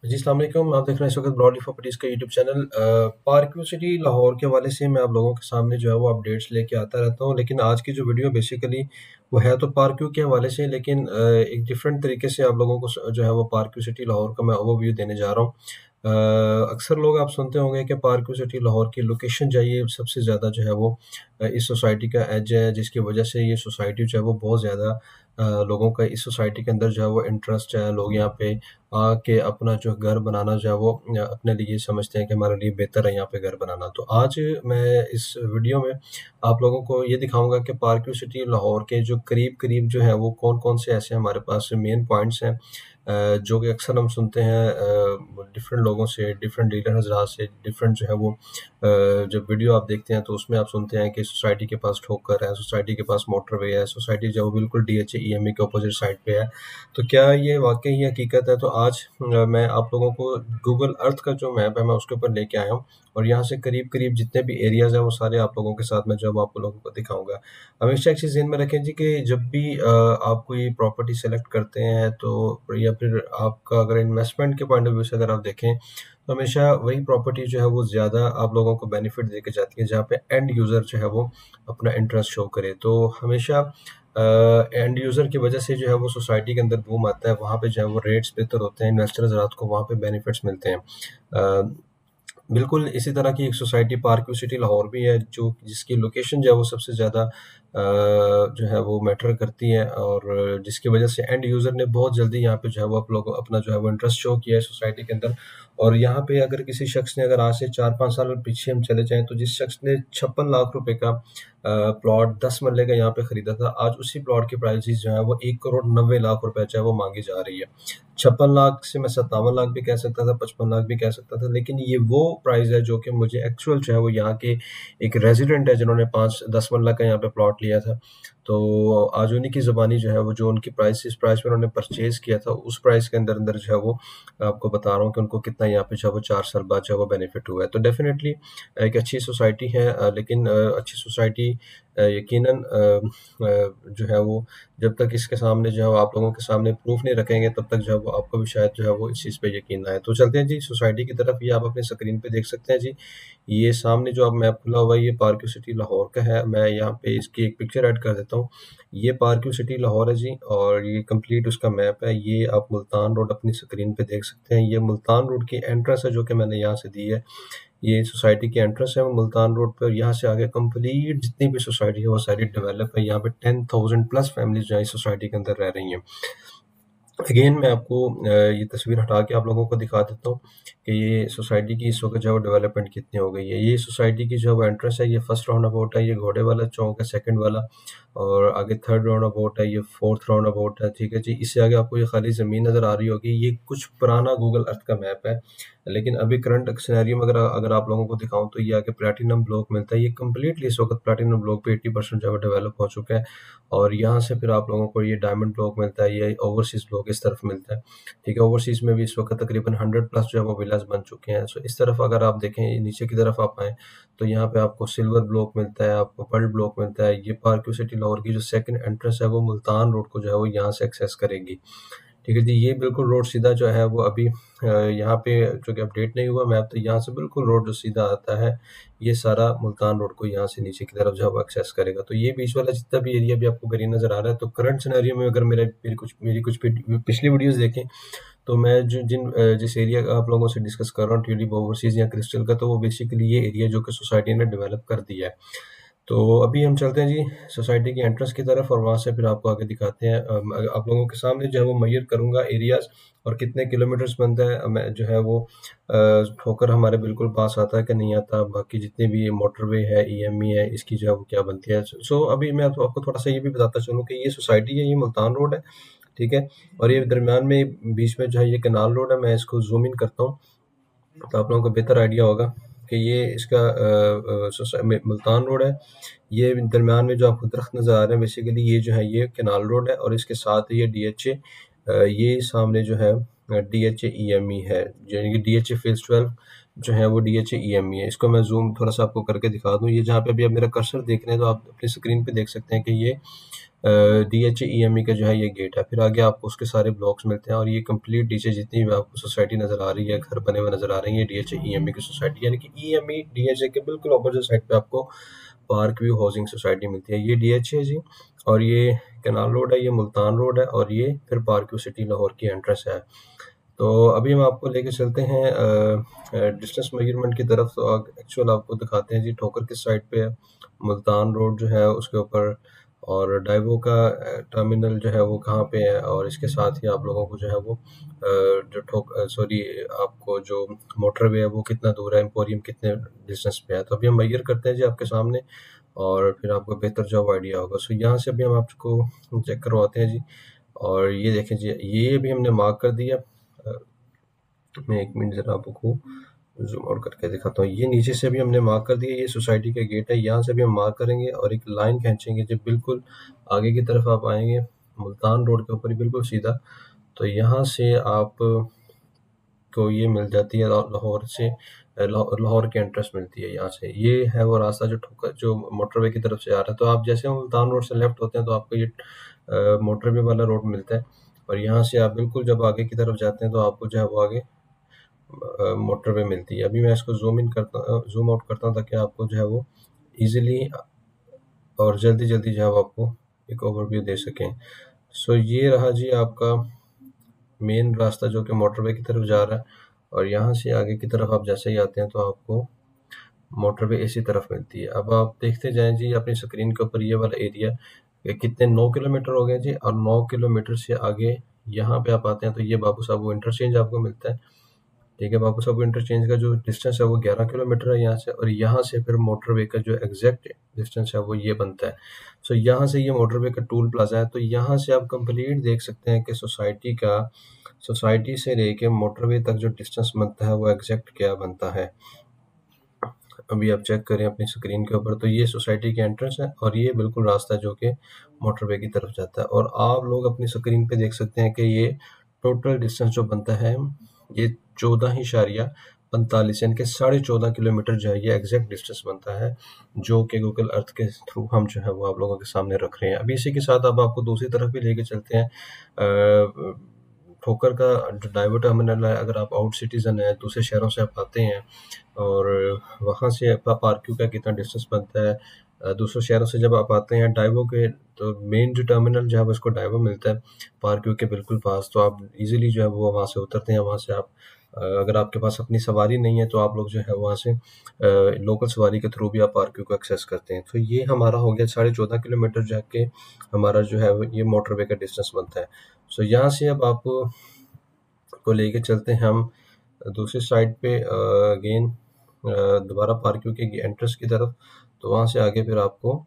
जी, अस्सलाम वालेकुम। आप देख रहे हैं इस वक़्त ब्रॉडली प्रॉपर्टीज़ का YouTube channel. Park city Lahore के हवाले से मैं आप लोगों के सामने जो है वो अपडेट्स लेके आता रहता हूँ। लेकिन आज की जो वीडियो बेसिकली वो है तो पार्क के हवाले से, लेकिन एक डिफरेंट तरीके से आप लोगों को जो है वो पार्क सिटी लाहौर का मैं ओवरव्यू देने जा रहा हूँ। अक्सर लोग आप सुनते होंगे कि पार्क सिटी लाहौर की लोकेशन जो है ये सबसे ज़्यादा जो है वो इस सोसाइटी का एज है, जिसकी वजह से ये सोसाइटी जो है वो बहुत ज़्यादा लोगों का इस सोसाइटी के अंदर जो है वो इंटरेस्ट है। लोग यहाँ पे आके अपना जो घर बनाना जो है वो अपने लिए समझते हैं कि हमारे लिए बेहतर है यहाँ पे घर बनाना। तो आज मैं इस वीडियो में आप लोगों को ये दिखाऊँगा कि पार्क सिटी लाहौर के जो करीब-करीब जो है वो कौन-कौन से ऐसे हमारे पास मेन पॉइंट्स हैं, जो कि अक्सर हम सुनते हैं डिफरेंट लोगों से, डिफरेंट डीलर हज़रात से, डिफरेंट जो है वो जब वीडियो आप देखते हैं तो उसमें आप सुनते हैं कि सोसाइटी के पास ठोकर है, सोसाइटी के पास मोटरवे है, सोसाइटी जो है वो बिल्कुल डीएचए ईएमई के अपोज़िट साइड पे है। तो क्या ये वाक़ई ही हकीकत है? तो आज मैं आप लोगों को गूगल अर्थ का जो मैप है मैं उसके ऊपर लेके आया हूँ और यहाँ से करीब-करीब जितने भी एरियाज़ हैं वो सारे आप लोगों के साथ मैं जो है वो आप लोगों को दिखाऊँगा। हमेशा एक चीज़ ज़हन में रखें जी कि जब भी आप कोई प्रॉपर्टी सेलेक्ट करते हैं तो या फिर आपका अगर इन्वेस्टमेंट के पॉइंट ऑफ व्यू से अगर आप देखें, तो हमेशा वही प्रॉपर्टी जो है वो ज़्यादा आप लोगों को बेनिफिट देके जाती है जहाँ पे एंड यूज़र जो है वो अपना इंटरेस्ट शो करे। तो हमेशा एंड यूज़र की वजह से जो है वो सोसाइटी के अंदर बूम आता है, वहाँ पे जो है वो रेट्स बेहतर होते हैं, इन्वेस्टर हज़रात को वहाँ पे बेनिफिट्स मिलते हैं। बिल्कुल इसी तरह की एक सोसाइटी पार्क सिटी लाहौर भी है, जो जिसकी लोकेशन जो है वो सबसे ज़्यादा जो है वो मैटर करती है और जिसकी वजह से एंड यूज़र ने बहुत जल्दी यहाँ पे जो है वो आप लोग अपना जो है वो इंटरेस्ट शो किया है सोसाइटी के अंदर। और यहाँ पे अगर किसी शख्स ने, अगर आज से 4-5 साल पीछे हम चले जाएँ, तो जिस शख्स ने 56 लाख रुपए का प्लॉट 10 मरले का यहाँ पे खरीदा था, आज उसी प्लॉट की प्राइसेज़ जो है वो 1 करोड़ 90 लाख रुपए जो है वो माँगी जा रही है। 56 लाख से मैं 57 लाख भी कह सकता था, 55 लाख भी कह सकता था, लेकिन ये वो प्राइस है जो कि मुझे एक्चुअल जो है वो यहाँ के एक रेज़िडेंट है जिन्होंने 5-10 मरला का यहाँ पे प्लॉट लिया था। तो आज उन्हीं की ज़ुबानी जो है वो जो उनकी प्राइस जिस प्राइस पे उन्होंने परचेज़ किया था, उस प्राइस के अंदर-अंदर जो है वो आपको बता रहा हूँ कि उनको कितना यहाँ पे जो है वो 4 साल बाद जो है वो बेनिफिट हुआ है। तो डेफ़िनेटली एक अच्छी सोसाइटी है, लेकिन अच्छी सोसाइटी यकीनन जो है वो जब तक इसके सामने जो है आप लोगों के सामने प्रूफ नहीं रखेंगे, तब तक जो है वो आपको भी शायद जो है वो इस चीज़ पे यकीन ना आए। तो चलते हैं जी सोसाइटी की तरफ। ये आप अपनी स्क्रीन पे देख सकते हैं जी। ये सामने जो अब मैप खुला हुआ है, ये पार्क सिटी लाहौर का है। मैं यहाँ पे इसकी एक पिक्चर ऐड कर देता हूँ। ये पार्क सिटी लाहौर है जी और ये कंप्लीट उसका मैप है। ये आप मुल्तान रोड अपनी स्क्रीन पे देख सकते हैं। ये मुल्तान रोड की एंट्रेंस है जो कि मैंने यहाँ से दी है। ये सोसाइटी की एंट्रेंस है वो मुल्तान रोड पे, और यहाँ से आगे कंप्लीट जितनी भी सोसाइटी है वो सारी डेवलप है। यहाँ पे 10,000 प्लस फैमिलीज़ जो है इस सोसाइटी के अंदर रह रही हैं। अगेन मैं आपको ये तस्वीर हटा के आप लोगों को दिखा देता हूँ कि ये सोसाइटी की इस वक़्त जो है वो डेवलपमेंट कितनी हो गई है। ये सोसाइटी की जो है वो एंट्रेंस है, ये फर्स्ट राउंड अबाउट है, ये घोड़े वाला चौक है सेकंड वाला, और आगे थर्ड राउंड अबाउट है, ये फोर्थ राउंड अबाउट है, ठीक है जी। इससे आगे आपको ये खाली ज़मीन नज़र आ रही होगी, ये कुछ पुराना गूगल अर्थ का मैप है। लेकिन अभी करंट सिनेरियो में अगर अगर आप लोगों को दिखाऊँ तो ये आगे प्लैटिनम ब्लॉक मिलता है। ये कंप्लीटली इस वक़्त प्लैटिनम ब्लॉक पे 80% जो है वो डेवलप हो चुका है। और यहाँ से फिर आप लोगों को ये डायमंड ब्लॉक मिलता है, ये ओवरसीज़ ब्लॉक इस तरफ मिलता है, ठीक है। ओवरसीज़ में भी इस वक़्त तकरीबन 100 प्लस जो है वो विलास बन चुके हैं। सो इस तरफ अगर आप देखें, नीचे की तरफ आप आएँ, तो यहाँ पे आपको सिल्वर ब्लॉक मिलता है, आपको पर्ल ब्लॉक मिलता है। ये पार्क सिटी लाहौर की जो सेकंड एंट्रेंस है वो मुल्तान रोड को जो है वो यहाँ से एक्सेस करेगी। ठीक है जी, ये बिल्कुल रोड सीधा जो है वो अभी यहाँ पे जो कि अपडेट नहीं हुआ मैप, तो यहाँ से बिल्कुल रोड जो सीधा आता है, ये सारा मुल्तान रोड को यहाँ से नीचे की तरफ जो है वो एक्सेस करेगा। तो ये बीच वाला जितना भी एरिया भी आपको ग्रीन नज़र आ रहा है, तो करंट सिनेरियो में अगर मेरी कुछ पिछली वीडियोज़ देखें, तो मैं जिस एरिया का आप लोगों से डिस्कस कर रहा हूँ, ट्यूलिप ओवरसीज़ या क्रिस्टल का, तो वो बेसिकली ये एरिया जो कि सोसाइटी ने डेवलप कर दिया है। तो अभी हम चलते हैं जी सोसाइटी की एंट्रेंस की तरफ और वहाँ से फिर आपको आगे दिखाते हैं। आप लोगों के सामने जो है वो मेजर करूँगा एरियाज़ और कितने किलोमीटर्स बनता है। मैं जो है वो ठोकर हमारे बिल्कुल पास आता है कि नहीं आता, बाकी जितने भी मोटरवे है, ईएमई है, इसकी जो है वो क्या बनती है। सो अभी मैं तो आपको थोड़ा सा ये भी बताता चलूँ कि ये सोसाइटी है, ये मुल्तान रोड है, ठीक है। और ये दरमियान में बीच में जो है ये कनाल रोड है। मैं इसको ज़ूम इन करता हूँ तो आप लोगों को बेहतर आइडिया होगा कि ये इसका मुल्तान रोड है। ये दरमियान में जो आपको दरख्त नज़र आ रहे हैं, बेसिकली ये जो है ये कैनाल रोड है और इसके साथ ये डीएचए, ये सामने जो है डीएचए ईएमई है, यानी कि डीएचए फेज़ 12 जो है वो डीएचए ईएमई है। इसको मैं ज़ूम थोड़ा सा आपको करके दिखा दूँ। ये जहाँ पे अभी आप मेरा कर्सर देख रहे हैं, तो आप अपनी स्क्रीन पे देख सकते हैं कि ये DHE का जो है ये गेट है। फिर आगे आपको उसके सारे ब्लॉक्स मिलते हैं और ये कंप्लीट नीचे जितनी भी आपको सोसाइटी नज़र आ रही है, घर बने हुए नज़र आ रहे हैं, ये DHE की सोसाइटी, यानी कि EME DHA के बिल्कुल अपोजिट साइड पे आपको पार्क व्यू हाउसिंग सोसाइटी मिलती है। ये DHA जी, और ये कैनाल रोड है, ये मुल्तान रोड है, और ये फिर पार्क व्यू सिटी लाहौर की एंट्रेंस है। तो अभी हम आपको लेके चलते हैं डिस्टेंस मेजरमेंट की तरफ। तो एक्चुअल आपको दिखाते हैं जी ठोकर किस साइड पे है। मुल्तान रोड जो है उसके ऊपर, और डाइवो का टर्मिनल जो है वो कहाँ पे है, और इसके साथ ही आप लोगों को जो है वो जो सॉरी, आपको जो मोटरवे है वो कितना दूर है, एम्पोरियम कितने डिस्टेंस पे है। तो अभी हम मेजर करते हैं जी आपके सामने, और फिर आपको बेहतर जॉब आइडिया होगा। सो यहाँ से अभी हम आपको चेक करवाते हैं जी। और ये देखें जी, ये भी हमने मार्क कर दिया। मैं एक मिनट ज़रा आपको ज़ूम आउट करके दिखाता हूँ। ये नीचे से भी हमने मार्क कर दिया, ये सोसाइटी का गेट है। यहाँ से भी हम मार्क करेंगे और एक लाइन खींचेंगे जब बिल्कुल आगे की तरफ आप आएंगे, मुल्तान रोड के ऊपर ही बिल्कुल सीधा। तो यहाँ से आप को ये मिल जाती है लाहौर से, लाहौर की एंट्रेंस मिलती है यहाँ से। ये है वो रास्ता जो जो मोटरवे की तरफ से आ रहा है। तो आप जैसे मुल्तान रोड से लेफ्ट होते हैं तो आपको ये मोटरवे वाला रोड मिलता है, और यहाँ से आप बिल्कुल जब आगे की तरफ जाते हैं तो आपको जो है वो आगे मोटरवे मिलती है। अभी मैं इसको जूम आउट करता हूँ ताकि आपको जो है वो इजीली और जल्दी जल्दी जो है वो आपको एक ओवरव्यू दे सकें। सो ये रहा जी आपका मेन रास्ता जो कि मोटरवे की तरफ जा रहा है, और यहाँ से आगे की तरफ आप जैसे ही आते हैं तो आपको मोटरवे इसी तरफ मिलती है। अब आप देखते जाएं जी अपनी स्क्रीन के ऊपर ये वाला एरिया कि कितने 9 किलोमीटर हो गए जी, और 9 किलोमीटर से आगे यहाँ पे आप आते हैं तो ये बाबू साहब वो इंटरचेंज आपको मिलता है। ठीक है, बाबू साहब इंटरचेंज का जो डिस्टेंस है वो 11 किलोमीटर है यहाँ से, और यहाँ से फिर मोटरवे का जो एग्जैक्ट डिस्टेंस है वो ये बनता है। सो यहाँ से ये मोटरवे का टूल प्लाजा है, तो यहाँ से आप कंप्लीट देख सकते हैं कि सोसाइटी से लेके मोटरवे तक जो डिस्टेंस बनता है वो एग्जैक्ट क्या बनता है। अभी आप चेक करें अपनी स्क्रीन के ऊपर, तो ये सोसाइटी की एंट्रेंस है और ये बिल्कुल रास्ता जो कि मोटरवे की तरफ जाता है। और आप लोग अपनी स्क्रीन पे देख सकते हैं कि ये टोटल डिस्टेंस जो बनता है ये 14.45 यानी कि 14.5 किलोमीटर जो है ये एग्जैक्ट डिस्टेंस बनता है, जो कि गूगल अर्थ के थ्रू हम जो है वो आप लोगों के सामने रख रहे हैं। अभी इसी के साथ अब आपको दूसरी तरफ भी लेके चलते हैं। ठोकर का जो डाइवर टर्मिनल है, अगर आप आउट सिटीजन है, दूसरे शहरों से आप आते हैं और वहाँ से आपका पार्क्यू का कितना डिस्टेंस बनता है, दूसरे शहरों से जब आप आते हैं डाइवो के, तो मेन जो टर्मिनल जो है उसको डाइवो मिलता है पार्क्यू के बिल्कुल पास। तो आप इजीली जो है वो वहाँ से उतरते हैं। वहाँ से आप अगर आपके पास अपनी सवारी नहीं है तो आप लोग जो है वहाँ से लोकल सवारी के थ्रू भी आप पार्क्यू को एक्सेस करते हैं। तो ये हमारा हो गया 14.5 किलोमीटर जाके हमारा जो है ये मोटरवे का डिस्टेंस बनता है। सो यहाँ से अब आप को लेके चलते हैं हम दूसरी साइड पे अगेन दोबारा पार्क्यू के एंट्रेंस की तरफ। तो वहाँ से आगे फिर आपको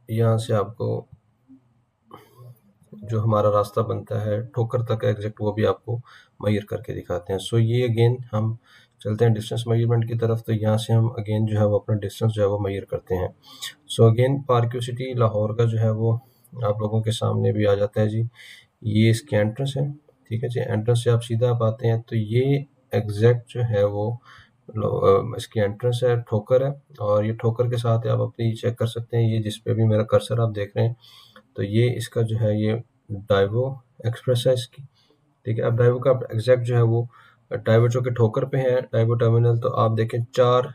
यहाँ से आपको जो हमारा रास्ता बनता है ठोकर तक एग्जैक्ट वो भी आपको मेजर करके दिखाते हैं। सो ये अगेन हम चलते हैं डिस्टेंस मेजरमेंट की तरफ। तो यहाँ से हम अगेन जो है वो अपना डिस्टेंस जो है वो मेजर करते हैं। सो अगेन पार्क्यू सिटी लाहौर का जो है वो आप लोगों के सामने भी आ जाता है जी। ये इसकी एंट्रेंस है। ठीक है जी, एंट्रेंस से आप सीधा आप आते हैं तो ये एग्जैक्ट जो है वो इसकी एंट्रेंस है, ठोकर है, और ये ठोकर के साथ आप अपनी चेक कर सकते हैं। ये जिस पे भी मेरा कर्सर आप देख रहे हैं तो ये इसका जो है ये डाइवो एक्सप्रेस है इसकी। ठीक है, अब डाइवो का एग्जैक्ट जो है वो डाइवो जो कि ठोकर पे है डाइवो टर्मिनल, तो आप देखें 4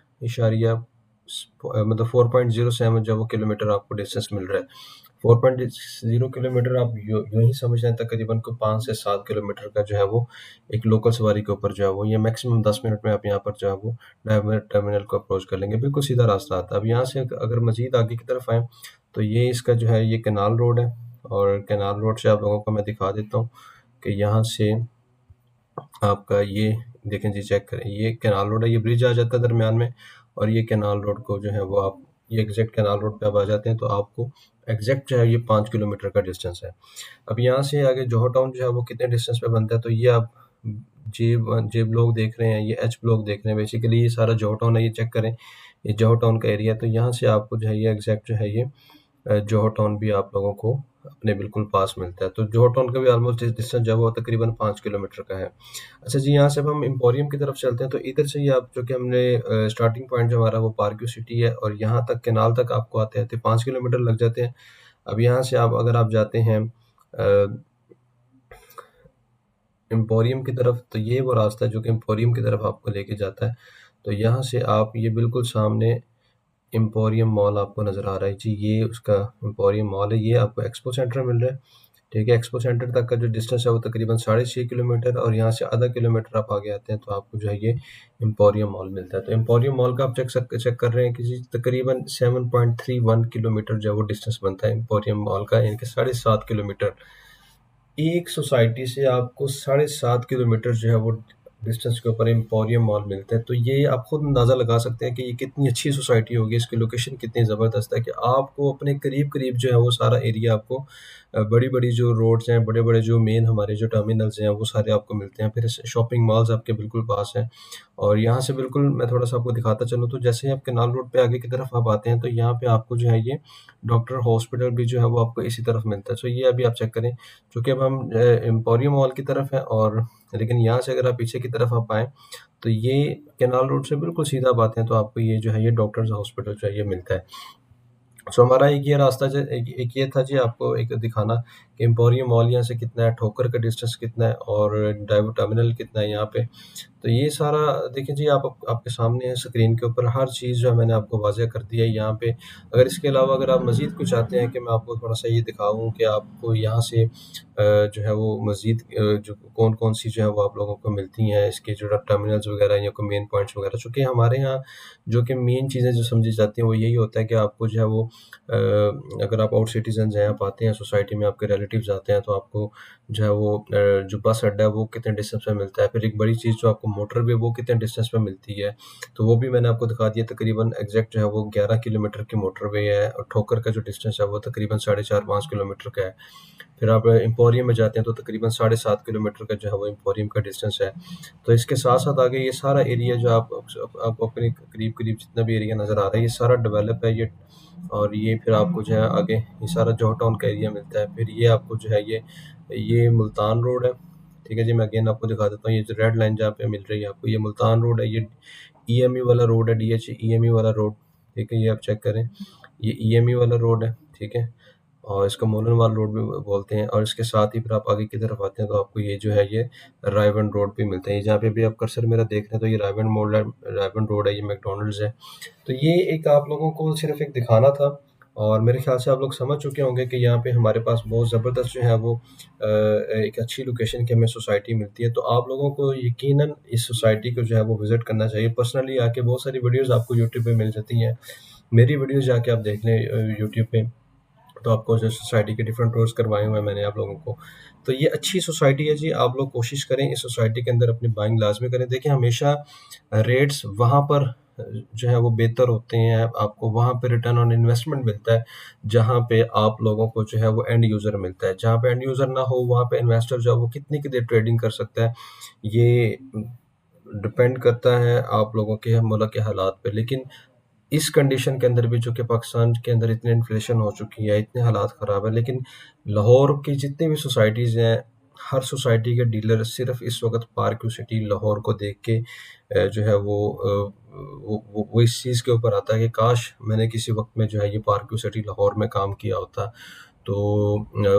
मतलब 4.07 जो वो किलोमीटर आपको डिस्टेंस मिल रहा है। 4.0 किलोमीटर आप यूं ही समझ लें, तकरीबन को 5 से 7 किलोमीटर का जो है वो एक लोकल सवारी के ऊपर जो है वो ये मैक्सिमम 10 मिनट में आप यहाँ पर जो है वो डाइवो टर्मिनल को अप्रोच कर लेंगे। बिल्कुल सीधा रास्ता आता है। अब यहाँ से अगर मजीद आगे की तरफ आए तो ये इसका जो है ये कैनाल रोड है, और कैनाल रोड से आप लोगों को मैं दिखा देता हूँ कि यहाँ से आपका ये देखें जी, चेक करें, ये कैनाल रोड है, ये ब्रिज आ जाता है दरमियान में, और ये कैनाल रोड को जो है वो आप ये एग्जैक्ट कैनाल रोड पे आप आ जाते हैं तो आपको एग्जैक्ट जो है ये 5 किलोमीटर का डिस्टेंस है। अब यहाँ से आगे जोहर टाउन जो है वो कितने डिस्टेंस पे बनता है, तो ये आप जे ब्लॉक देख रहे हैं, ये एच ब्लॉक देख रहे हैं, बेसिकली ये सारा जोहर टाउन है। ये चेक करें, ये जोहर टाउन का एरिया है। तो यहाँ से आपको जो है ये एग्जैक्ट जो है ये जोहो टाउन भी आप लोगों को अपने बिल्कुल पास मिलता है। तो जोहो टाउन का भी ऑलमोस्ट डिस्टेंस जो है वो तकरीबन 5 किलोमीटर का है। अच्छा जी, यहाँ से अब हम एम्पोरियम की तरफ चलते हैं, तो इधर से ही आप जो कि हमने स्टार्टिंग पॉइंट जो हमारा वो पार्क्यू सिटी है और यहाँ तक कैनाल तक आपको आते-आते 5 किलोमीटर लग जाते हैं। अब यहाँ से आप अगर आप जाते हैं एम्पोरियम की तरफ, तो ये वो रास्ता है जो कि एम्पोरियम की तरफ आपको लेके जाता है। तो यहाँ से आप ये बिल्कुल सामने एम्पोरियम मॉल आपको नज़र आ रहा है जी, ये उसका एम्पोरियम मॉल है। ये आपको एक्सपो सेंटर मिल रहा है, ठीक है। एक्सपो सेंटर तक का जो डिस्टेंस है वो तकरीबन 6.5 किलोमीटर, और यहाँ से आधा किलोमीटर आप आगे आते हैं तो आपको जो है ये एम्पोरियम मॉल मिलता है। तो एम्पोरियम मॉल का आप चेक कर रहे हैं कि जी तकरीबन 7.31 किलोमीटर जो है वो डिस्टेंस बनता है एम्पोरियम मॉल का, यानी कि 7.5 किलोमीटर। एक सोसाइटी से आपको 7.5 किलोमीटर जो है वो डिस्टेंस के ऊपर एम्पोरियम मॉल मिलता है। तो ये आप खुद अंदाज़ा लगा सकते हैं कि ये कितनी अच्छी सोसाइटी होगी, इसकी लोकेशन कितनी ज़बरदस्त है कि आपको अपने करीब-करीब जो है वो सारा एरिया आपको बड़ी-बड़ी जो रोड्स हैं, बड़े-बड़े जो मेन हमारे जो टर्मिनल्स हैं वो सारे आपको मिलते हैं। फिर शॉपिंग मॉल्स आपके बिल्कुल पास हैं, और यहाँ से बिल्कुल मैं थोड़ा-सा आपको दिखाता चलूँ, तो जैसे ही आप कैनाल रोड पे आगे की तरफ आप आते हैं तो यहाँ पे आपको जो है ये डॉक्टर हॉस्पिटल भी जो है वो आपको इसी तरफ मिलता है। तो ये अभी आप चेक करें, चूँकि अब हम एम्पोरियम मॉल की तरफ हैं, और लेकिन यहाँ से अगर आप पीछे की तरफ आप आएँ, तो ये कैनाल रोड से बिल्कुल सीधा आप आते हैं तो आपको ये जो है ये डॉक्टर्स हॉस्पिटल जो है ये मिलता है। सो हमारा एक ये रास्ता एक ये था जी आपको एक दिखाना कि एम्पोरियम मॉल यहाँ से कितना है, ठोकर का डिस्टेंस कितना है, और डाइव टर्मिनल कितना है यहाँ पे। तो ये सारा देखिए जी, आपके सामने है स्क्रीन के ऊपर, हर चीज़ जो है मैंने आपको वाज़ेह कर दी है यहाँ पे। अगर इसके अलावा अगर आप मज़ीद कुछ चाहते हैं कि मैं आपको थोड़ा-सा ये दिखाऊँ कि आपको यहाँ से जो है वो मज़ीद जो कौन-कौन सी जो है वो आप लोगों को मिलती हैं, इसके जो टर्मिनल्स वगैरह या कोई मेन पॉइंट्स वगैरह। चूँकि हमारे यहाँ जो कि मेन चीज़ें जो समझी जाती हैं वो यही होता है कि आपको जो है वो अगर आप आउट सिटीज़न्स हैं, आप आते हैं सोसाइटी में, आपके रिलेटिव्स आते हैं, तो आपको जो है वो जो बस अड्डा है वो कितने डिस्टेंस पे मिलता है। फिर एक बड़ी चीज़ जो आपको मोटरवे वो कितने डिस्टेंस पे मिलती है, तो वो भी मैंने आपको दिखा दिया। तकरीबन एग्ज़ैक्ट जो है वो 11 किलोमीटर की मोटरवे है, और ठोकर का जो डिस्टेंस है वो तकरीबन 4.5 किलोमीटर का है। फिर आप एम्पोरियम में जाते हैं तो तकरीबन 7.5 किलोमीटर का जो है वो एम्पोरियम का डिस्टेंस है। तो इसके साथ-साथ आगे ये सारा एरिया जो आप अपने करीब-करीब जितना भी एरिया नज़र आ रहा है, ये सारा डेवलप है ये, और ये फिर आपको जो है आगे ये सारा जोहो टाउन का एरिया मिलता है। फिर ये आपको जो है ये मुल्तान रोड है, ठीक है जी। मैं अगेन आपको दिखा देता हूँ, ये जो रेड लाइन जहाँ पे मिल रही है आपको, ये मुल्तान रोड है, ये ईएमयू वाला रोड है, ईएमयू वाला रोड, ठीक है। ये आप चेक करें, ये ईएमयू वाला रोड है, ठीक है, और इसको मोलनवाल रोड भी बोलते हैं। और इसके साथ ही फिर आप आगे की तरफ आते हैं तो आपको ये जो है ये रायवन रोड भी मिलते हैं। जहाँ पे भी आप कर्सर मेरा देख रहे हैं तो ये रायवन रोड है, ये मैकडॉनल्ड्स है। तो ये एक आप लोगों को सिर्फ एक दिखाना था, और मेरे ख्याल से आप लोग समझ चुके होंगे कि यहाँ पे हमारे पास बहुत ज़बरदस्त जो है वो एक अच्छी लोकेशन की हमें सोसाइटी मिलती है। तो आप लोगों को यकीनन इस सोसाइटी को जो है वो विज़िट करना चाहिए। पर्सनली आके बहुत सारी वीडियोज़ आपको यूट्यूब पे मिल जाती हैं। मेरी वीडियोज़ जाके आप देख लें यूट्यूब पे, तो आपको जो सोसाइटी के डिफरेंट टूर्स करवाए हुए हैं मैंने आप लोगों को। तो ये अच्छी सोसाइटी है जी, आप लोग कोशिश करें इस सोसाइटी के अंदर अपनी बाइंग लाज़मी करें। देखिए हमेशा रेट्स वहाँ पर जो है वो बेहतर होते हैं, आपको वहाँ पे रिटर्न ऑन इन्वेस्टमेंट मिलता है, जहाँ पे आप लोगों को जो है वो एंड यूज़र मिलता है। जहाँ पे एंड यूज़र ना हो वहाँ पे इन्वेस्टर जो है वो कितनी की देर ट्रेडिंग कर सकता है, ये डिपेंड करता है आप लोगों के मुल्क के हालात पे। लेकिन इस कंडीशन के अंदर भी जो कि पाकिस्तान के अंदर इतनी इन्फ्लेशन हो चुकी है, इतने हालात ख़राब है, लेकिन लाहौर की जितनी भी सोसाइटीज़ हैं, हर सोसाइटी के डीलर सिर्फ़ इस वक़्त पार्क्यू सिटी लाहौर को देख के जो है वो इस चीज़ के ऊपर आता है कि काश मैंने किसी वक़्त में जो है ये पार्क्यू सिटी लाहौर में काम किया होता। तो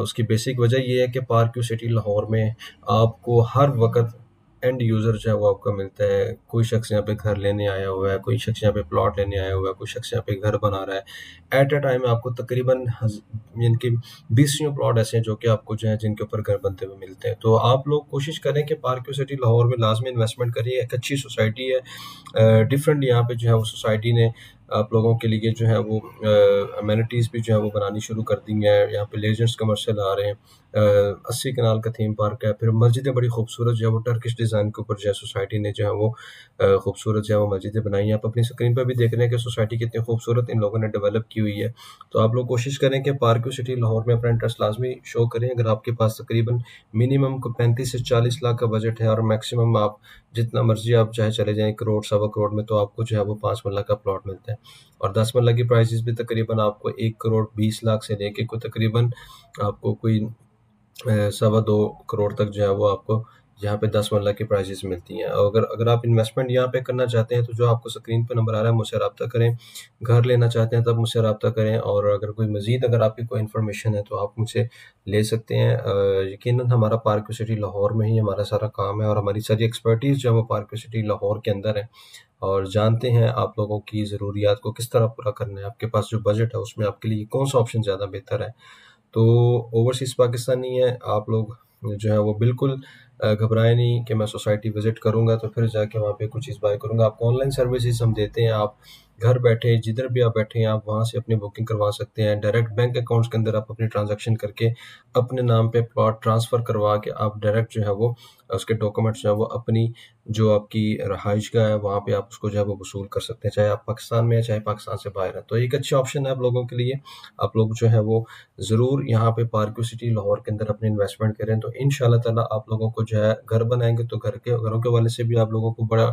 उसकी बेसिक वजह ये है कि पार्क्यू सिटी लाहौर में आपको हर वक़्त एंड यूज़र जो है वो आपका मिलता है। कोई शख़्स यहाँ पे घर लेने आया हुआ है, कोई शख़्स यहाँ पे प्लॉट लेने आया हुआ है, कोई शख़्स यहाँ पे घर बना रहा है। एट अ टाइम आपको तकरीबन यानी कि 20 प्लॉट ऐसे हैं जो कि आपको जो है जिनके ऊपर घर बनते हुए मिलते हैं। तो आप लोग कोशिश करें कि पार्क्यू सिटी लाहौर में लाज़मी इन्वेस्टमेंट करिए। एक अच्छी सोसाइटी है, डिफरेंट यहाँ पे जो है वो सोसाइटी ने आप लोगों के लिए जो है वो अमेनिटीज़ भी जो है वो बनानी शुरू कर दी हैं। यहाँ पे लेजेंड्स कमर्शियल आ रहे हैं, 80 कनाल का थीम पार्क है। फिर मस्जिदें बड़ी खूबसूरत जो है वो टर्किश डिज़ाइन के ऊपर जो है सोसाइटी ने जो है वो खूबसूरत जो है वो मस्जिदें बनाई हैं। आप अपनी स्क्रीन पे भी देख रहे हैं कि सोसाइटी कितनी खूबसूरत इन लोगों ने डेवलप की हुई है। तो आप लोग कोशिश करें कि पार्क सिटी लाहौर में अपना इंटरेस्ट लाज़मी शो करें। अगर आपके पास तकरीबन मिनिमम को 35 से 40 लाख का बजट है और मैक्सिमम आप जितना मर्ज़ी आप चाहे चले जाएँ, करोड़, सवा करोड़ में, तो आपको जो है वो 5 मरला का प्लॉट मिलता है। और 10 मरला की प्राइसेज़ भी तकरीबन आपको 1 करोड़ 20 लाख से लेके कोई तकरीबन आपको कोई सवा 2 करोड़ तक जो है वो आपको यहाँ पे 10 मरला की प्राइसेज़ मिलती हैं। अगर अगर आप इन्वेस्टमेंट यहाँ पे करना चाहते हैं तो जो आपको स्क्रीन पे नंबर आ रहा है मुझसे राब्ता करें। घर लेना चाहते हैं तब मुझसे राब्ता करें, और अगर कोई मज़ीद अगर आपकी कोई इन्फॉर्मेशन है तो आप मुझसे ले सकते हैं। यकीनन हमारा पार्क सिटी लाहौर में ही हमारा सारा काम है और हमारी सारी एक्सपर्टीज़ जो है वो पार्क सिटी लाहौर के अंदर है, और जानते हैं आप लोगों की ज़रूरियात को किस तरह पूरा करना है। आपके पास जो बजट है उसमें आपके लिए कौन-सा ऑप्शन ज़्यादा बेहतर है। तो ओवरसीज़ पाकिस्तानी हैं आप लोग जो है वो बिल्कुल घबराएँ नहीं कि मैं सोसाइटी विज़िट करूँगा तो फिर जाके वहाँ पे कुछ चीज़ बाय करूँगा। आपको ऑनलाइन सर्विसेज़ हम देते हैं, आप घर बैठे जिधर भी आप बैठे हैं आप वहाँ से अपनी बुकिंग करवा सकते हैं। डायरेक्ट बैंक अकाउंट्स के अंदर आप अपनी ट्रांज़ैक्शन करके अपने नाम पे प्लॉट ट्रांसफ़र करवा के आप डायरेक्ट जो है वो उसके डॉक्यूमेंट्स जो है वो अपनी जो आपकी रहाइशगाह है वहाँ पे आप उसको जो है वो वसूल कर सकते हैं, चाहे आप पाकिस्तान में हैं, चाहे पाकिस्तान से बाहर हैं। तो एक अच्छा ऑप्शन है आप लोगों के लिए। आप लोग जो है वो ज़रूर यहाँ पे पार्क सिटी लाहौर के अंदर अपनी इन्वेस्टमेंट करें, तो इंशाल्लाह ताला आप लोगों को जो है घर बनाएँगे तो घरों के हवाले से भी आप लोगों को बड़ा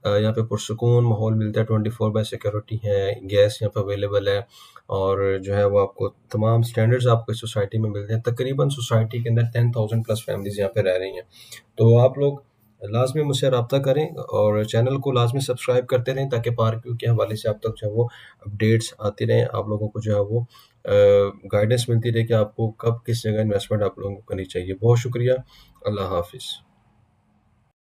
यहाँ पे पुरसुकून माहौल मिलता है। 24 बाय सिक्योरिटी है, गैस यहाँ पे अवेलेबल है, और जो है वो आपको तमाम स्टैंडर्ड्स आपको इस सोसाइटी में मिलते हैं। तकरीबन सोसाइटी के अंदर 10,000 प्लस फैमिलीज़ यहाँ पे रह रही हैं। तो आप लोग लाज़मी मुझसे राब्ता करें और चैनल को लाज़मी सब्सक्राइब करते रहें ताकि पार्क के हवाले से आप तक जो है वो अपडेट्स आती रहें। आप लोगों को जो है वो गाइडेंस मिलती रहे कि आपको कब किस जगह इन्वेस्टमेंट आप लोगों को करनी चाहिए। बहुत शुक्रिया। अल्लाह हाफ़िज़।